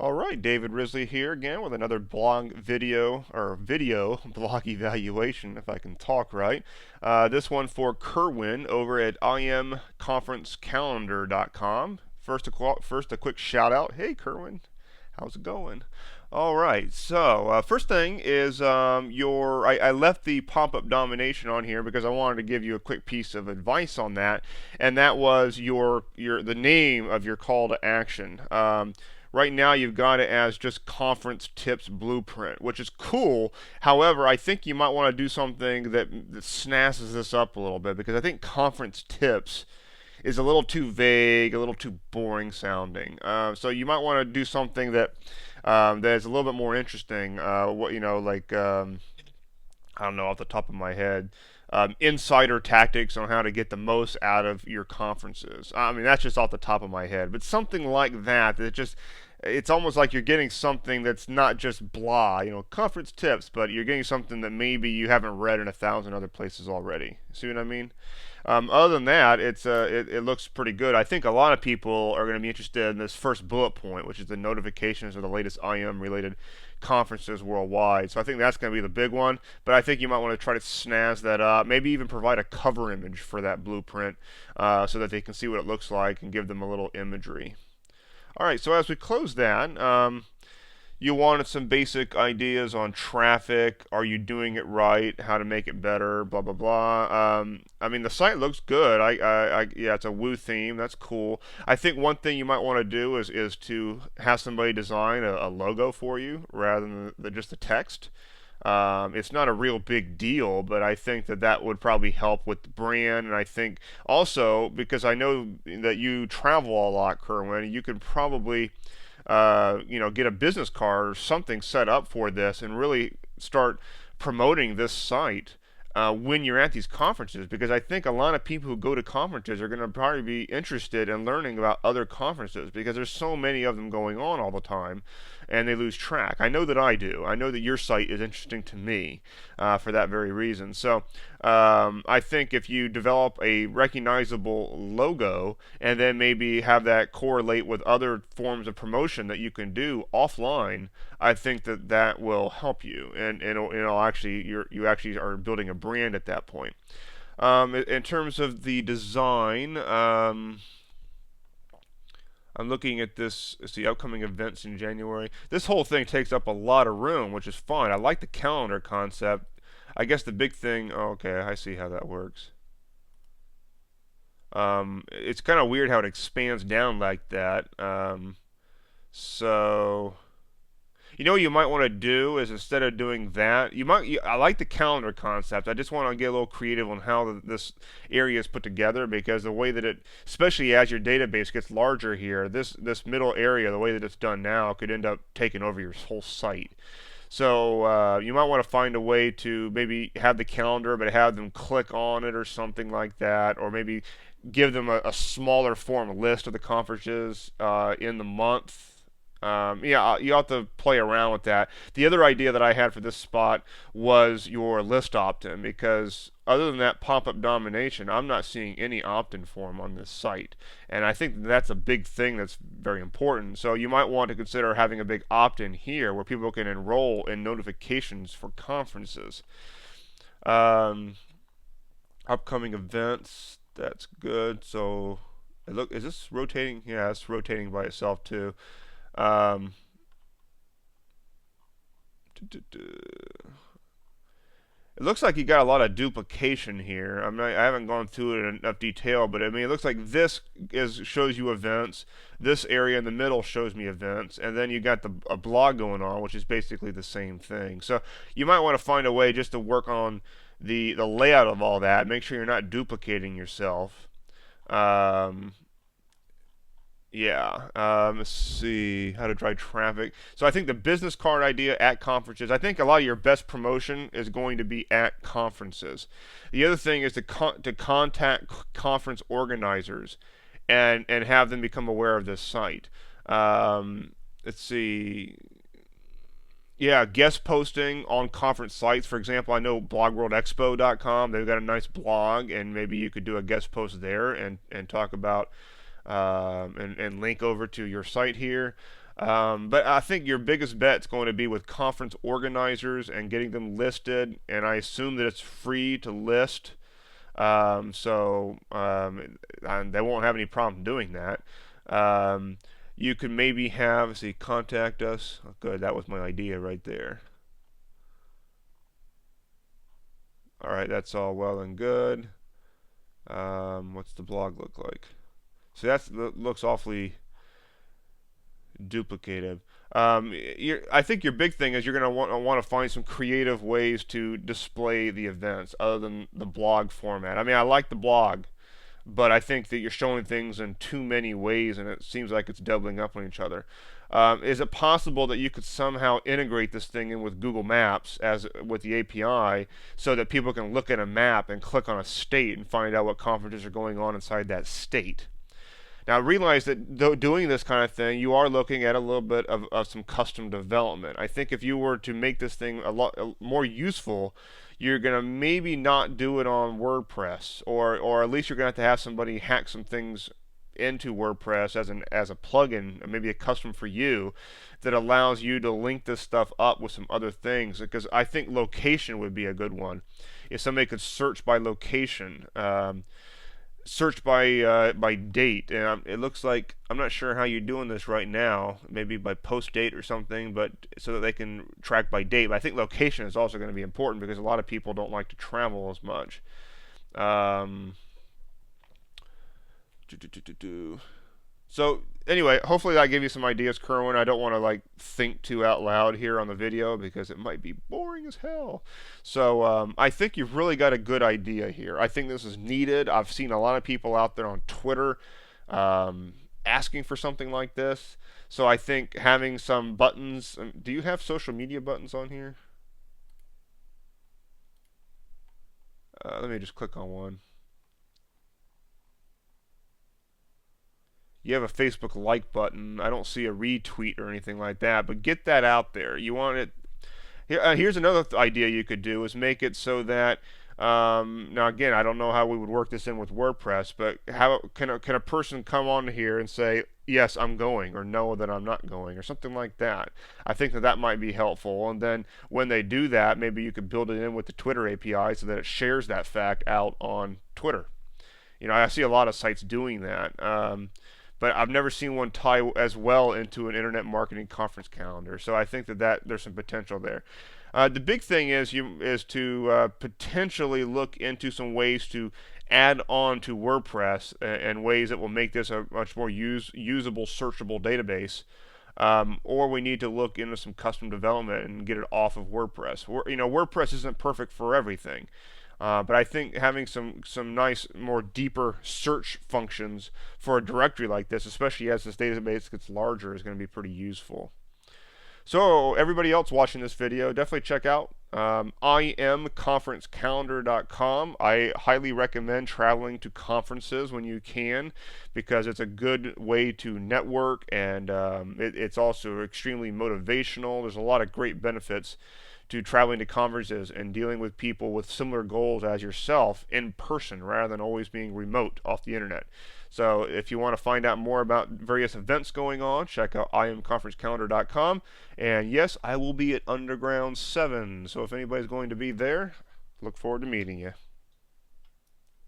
All right, David Risley here again with another blog video or video blog evaluation, if I can talk right. This one for Kerwin over at imconferencecalendar.com. First a quick shout out. Hey, Kerwin, how's it going? All right. So first thing is I left the pop-up domination on here because I wanted to give you a quick piece of advice on that, and that was the name of your call to action. Right now, you've got it as just conference tips blueprint, which is cool. However, I think you might want to do something that snazes this up a little bit because I think conference tips is a little too vague, a little too boring sounding. So you might want to do something that is a little bit more interesting. I don't know off the top of my head. Insider tactics on how to get the most out of your conferences. I mean, that's just off the top of my head, but something like that it's almost like you're getting something that's not just blah, conference tips, but you're getting something that maybe you haven't read in 1,000 other places already. See what I mean? Other than that, it looks pretty good. I think a lot of people are going to be interested in this first bullet point, which is the notifications of the latest IM related conferences worldwide. So I think that's going to be the big one. But I think you might want to try to snazz that up. Maybe even provide a cover image for that blueprint so that they can see what it looks like and give them a little imagery. All right, so as we close that, you wanted some basic ideas on traffic. Are you doing it right? How to make it better? Blah blah blah. I mean, the site looks good. Yeah, it's a Woo theme. That's cool. I think one thing you might want to do is to have somebody design a logo for you rather than just the text. It's not a real big deal, but I think that would probably help with the brand. And I think also because I know that you travel a lot, Kerwin, you could probably get a business card or something set up for this and really start promoting this site when you're at these conferences, because I think a lot of people who go to conferences are going to probably be interested in learning about other conferences because there's so many of them going on all the time and they lose track. I know that I do. I know that your site is interesting to me for that very reason. So I think if you develop a recognizable logo and then maybe have that correlate with other forms of promotion that you can do offline, I think that will help you, and actually you actually are building a brand at that point. In terms of the design, I'm looking at this. It's the upcoming events in January. This whole thing takes up a lot of room, which is fine. I like the calendar concept. I guess the big thing. Oh, okay, I see how that works. It's kind of weird how it expands down like that. So what you might want to do is instead of doing that, I like the calendar concept. I just want to get a little creative on how this area is put together, because the way that especially as your database gets larger here, this middle area, the way that it's done now, could end up taking over your whole site. So you might want to find a way to maybe have the calendar, but have them click on it or something like that, or maybe give them a smaller form list of the conferences in the month. Yeah, you have to play around with that. The other idea that I had for this spot was your list opt-in, because other than that pop-up domination, I'm not seeing any opt-in form on this site, and I think that's a big thing that's very important. So you might want to consider having a big opt-in here where people can enroll in notifications for conferences. Um, Upcoming events, that's good. So is this rotating? Yeah, it's rotating by itself too. Um, it looks like you got a lot of duplication here. I haven't gone through it in enough detail, but I mean, it looks like this shows you events. This area in the middle shows me events, and then you got a blog going on, which is basically the same thing. So you might want to find a way just to work on the layout of all that. Make sure you're not duplicating yourself. Um, yeah. Let's see how to drive traffic. So I think the business card idea at conferences. I think a lot of your best promotion is going to be at conferences. The other thing is to contact conference organizers and have them become aware of this site. Let's see. Yeah, guest posting on conference sites. For example, I know blogworldexpo.com. They've got a nice blog, and maybe you could do a guest post there and talk about and link over to your site here. But I think your biggest bet is going to be with conference organizers and getting them listed. And I assume that it's free to list. And they won't have any problem doing that. Um, you could maybe have, see, contact us. Oh, good, that was my idea right there. All right, that's all well and good. What's the blog look like? So that looks awfully duplicative. I think your big thing is you're going to want to find some creative ways to display the events other than the blog format. I mean, I like the blog, but I think that you're showing things in too many ways, and it seems like it's doubling up on each other. Is it possible that you could somehow integrate this thing in with Google Maps as with the API, so that people can look at a map and click on a state and find out what conferences are going on inside that state? Now realize that doing this kind of thing, you are looking at a little bit of some custom development. I think if you were to make this thing a lot more useful, you're gonna maybe not do it on WordPress, or at least you're gonna have somebody hack some things into WordPress as a plugin, maybe a custom for you, that allows you to link this stuff up with some other things. Because I think location would be a good one. If somebody could search by location. Search by date, and it looks like, I'm not sure how you're doing this right now, maybe by post date or something, but so that they can track by date. But I think location is also going to be important because a lot of people don't like to travel as much. um, do, do, do, do, do. So anyway, hopefully that gave you some ideas, Kerwin. I don't want to like think too out loud here on the video because it might be boring as hell. So I think you've really got a good idea here. I think this is needed. I've seen a lot of people out there on Twitter asking for something like this. So I think having some buttons. Do you have social media buttons on here? Let me just click on one. You have a Facebook like button. I don't see a retweet or anything like that, but get that out there. You want it. Here's another idea you could do is make it so that, now again, I don't know how we would work this in with WordPress, but how can a person come on here and say, yes, I'm going, or no, that I'm not going, or something like that? I think that might be helpful. And then when they do that, maybe you could build it in with the Twitter API so that it shares that fact out on Twitter. I see a lot of sites doing that. But I've never seen one tie as well into an internet marketing conference calendar. So I think that there's some potential there. The big thing is to potentially look into some ways to add on to WordPress, and ways that will make this a much more usable, searchable database. Or we need to look into some custom development and get it off of WordPress. WordPress isn't perfect for everything. But I think having some nice, more deeper search functions for a directory like this, especially as this database gets larger, is going to be pretty useful. So everybody else watching this video, definitely check out imconferencecalendar.com. I highly recommend traveling to conferences when you can, because it's a good way to network, and it's also extremely motivational. There's a lot of great benefits to traveling to conferences and dealing with people with similar goals as yourself in person rather than always being remote off the internet. So if you want to find out more about various events going on, check out imconferencecalendar.com. And yes, I will be at Underground 7. So if anybody's going to be there, look forward to meeting you.